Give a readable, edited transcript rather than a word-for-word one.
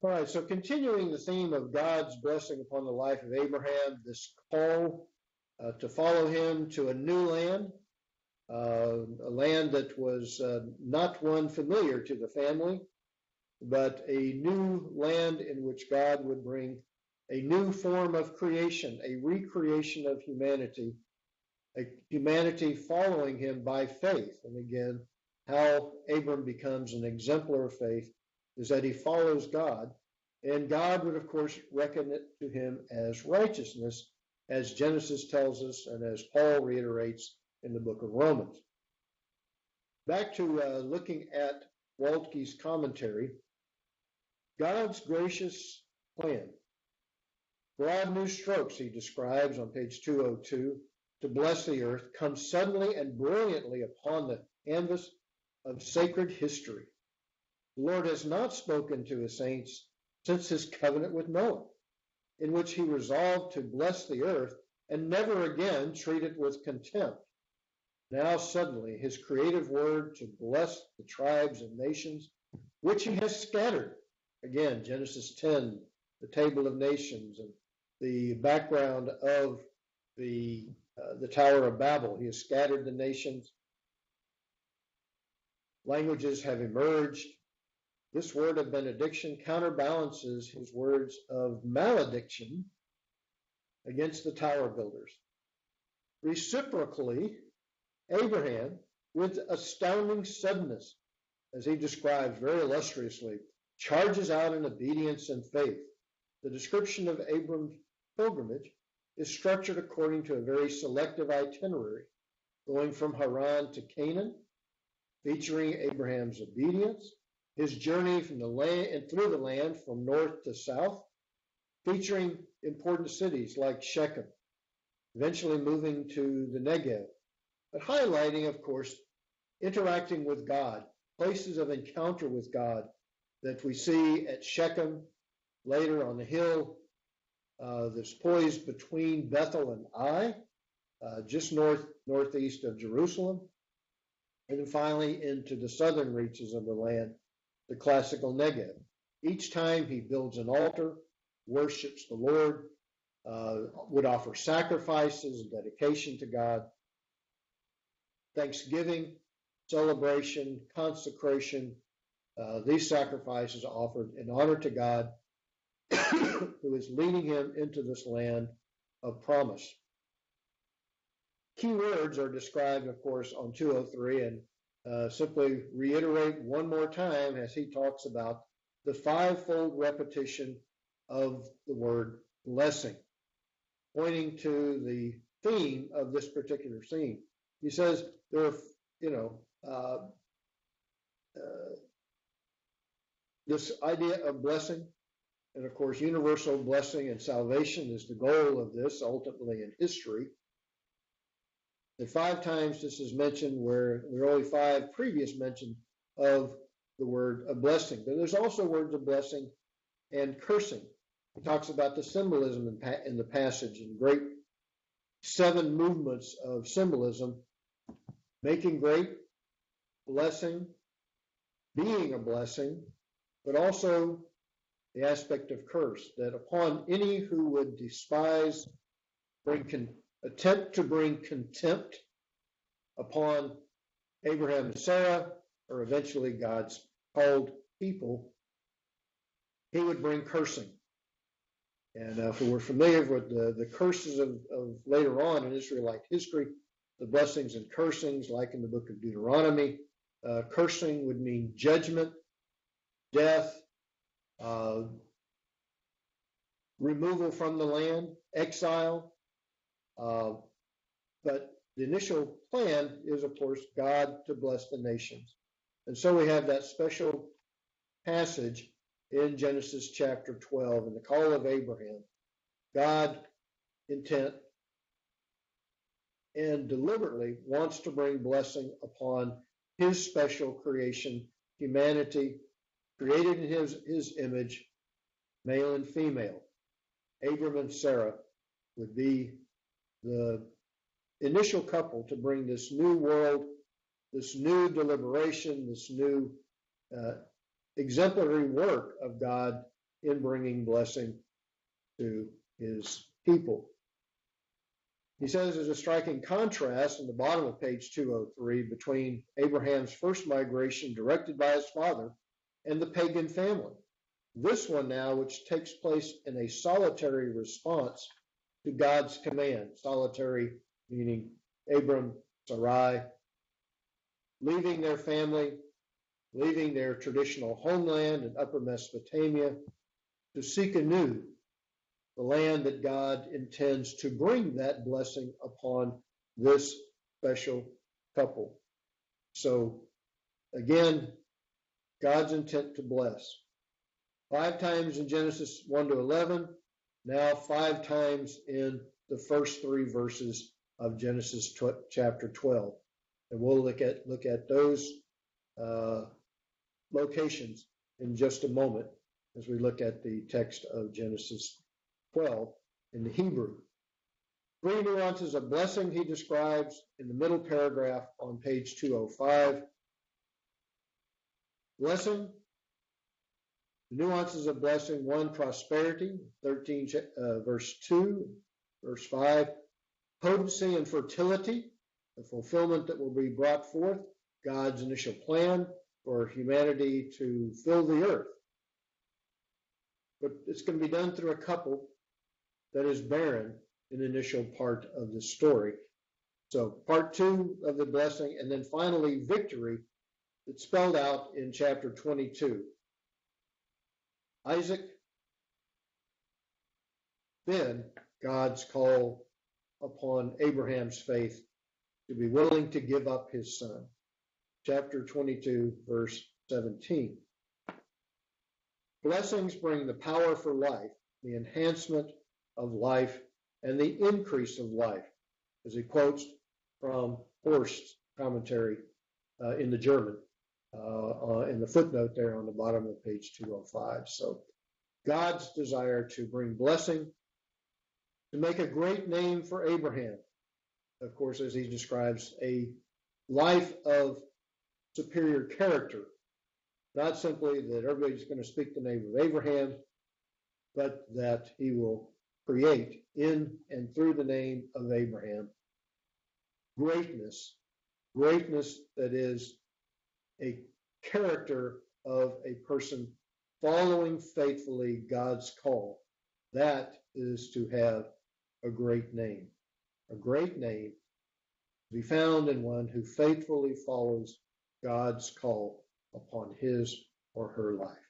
All right, so continuing the theme of God's blessing upon the life of Abraham, this call to follow him to a new land, a land that was not one familiar to the family, but a new land in which God would bring a new form of creation, a recreation of humanity, a humanity following him by faith. And again, how Abram becomes an exemplar of faith is that he follows God, and God would, of course, reckon it to him as righteousness, as Genesis tells us and as Paul reiterates in the book of Romans. Back to looking at Waltke's commentary, God's gracious plan. Broad new strokes, he describes on page 202, to bless the earth, comes suddenly and brilliantly upon the canvas of sacred history. The Lord has not spoken to his saints since his covenant with Noah, in which he resolved to bless the earth and never again treat it with contempt. Now suddenly his creative word to bless the tribes and nations, which he has scattered. Again, Genesis 10, the table of nations and the background of the Tower of Babel. He has scattered the nations. Languages have emerged. This word of benediction counterbalances his words of malediction against the tower builders. Reciprocally, Abraham, with astounding suddenness, as he describes very illustriously, charges out in obedience and faith. The description of Abram's pilgrimage is structured according to a very selective itinerary, going from Haran to Canaan, featuring Abraham's obedience, his journey from the land and through the land from north to south, featuring important cities like Shechem, eventually moving to the Negev, but highlighting, of course, interacting with God, places of encounter with God that we see at Shechem, later on the hill that's poised between Bethel and Ai, just northeast of Jerusalem, and then finally into the southern reaches of the land, the classical Negev. Each time he builds an altar, worships the Lord, would offer sacrifices and dedication to God, thanksgiving, celebration, consecration. These sacrifices offered in honor to God, who is leading him into this land of promise. Key words are described, of course, on 203, and simply reiterate one more time as he talks about the fivefold repetition of the word blessing, pointing to the theme of this particular scene. He says there are, this idea of blessing, and of course, universal blessing and salvation is the goal of this, ultimately in history. And 5 times this is mentioned, where there are only 5 previous mentions of the word of blessing. But there's also words of blessing and cursing. He talks about the symbolism in the passage, and great 7 movements of symbolism: making great, blessing, being a blessing, but also the aspect of curse, that upon any who would despise, attempt to bring contempt upon Abraham and Sarah, or eventually God's called people, he would bring cursing. And if we're familiar with the curses of later on in Israelite history, the blessings and cursings, like in the book of Deuteronomy, cursing would mean judgment, death, removal from the land, exile. But the initial plan is, of course, God to bless the nations. And so we have that special passage in Genesis chapter 12, in the call of Abraham. God, intent and deliberately, wants to bring blessing upon his special creation, humanity, created in his image, male and female. Abram and Sarah would be the initial couple to bring this new world, this new deliberation, this new exemplary work of God in bringing blessing to his people. He says there's a striking contrast in the bottom of page 203 between Abraham's first migration directed by his father and the pagan family. This one now, which takes place in a solitary response to God's command. Solitary meaning Abram, Sarai, leaving their family, leaving their traditional homeland in Upper Mesopotamia to seek anew the land that God intends to bring that blessing upon this special couple. So again, God's intent to bless. 5 times in Genesis 1 to 11, now 5 times in the first 3 verses of Genesis chapter 12. And we'll look at those locations in just a moment as we look at the text of Genesis 12 in the Hebrew. 3 nuances of blessing he describes in the middle paragraph on page 205. Blessing, the nuances of blessing: 1, prosperity, 13 verse 2, verse 5, potency and fertility, the fulfillment that will be brought forth, God's initial plan for humanity to fill the earth. But it's going to be done through a couple that is barren in the initial part of the story. So part 2 of the blessing, and then finally victory, that's spelled out in chapter 22. Isaac, then God's call upon Abraham's faith to be willing to give up his son. Chapter 22, verse 17. Blessings bring the power for life, the enhancement of life, and the increase of life, as he quotes from Horst's commentary in the German, in the footnote there on the bottom of page 205. So God's desire to bring blessing, to make a great name for Abraham, of course, as he describes, a life of superior character, not simply that everybody's going to speak the name of Abraham, but that he will create in and through the name of Abraham greatness that is a character of a person following faithfully God's call. That is to have a great name to be found in one who faithfully follows God's call upon his or her life.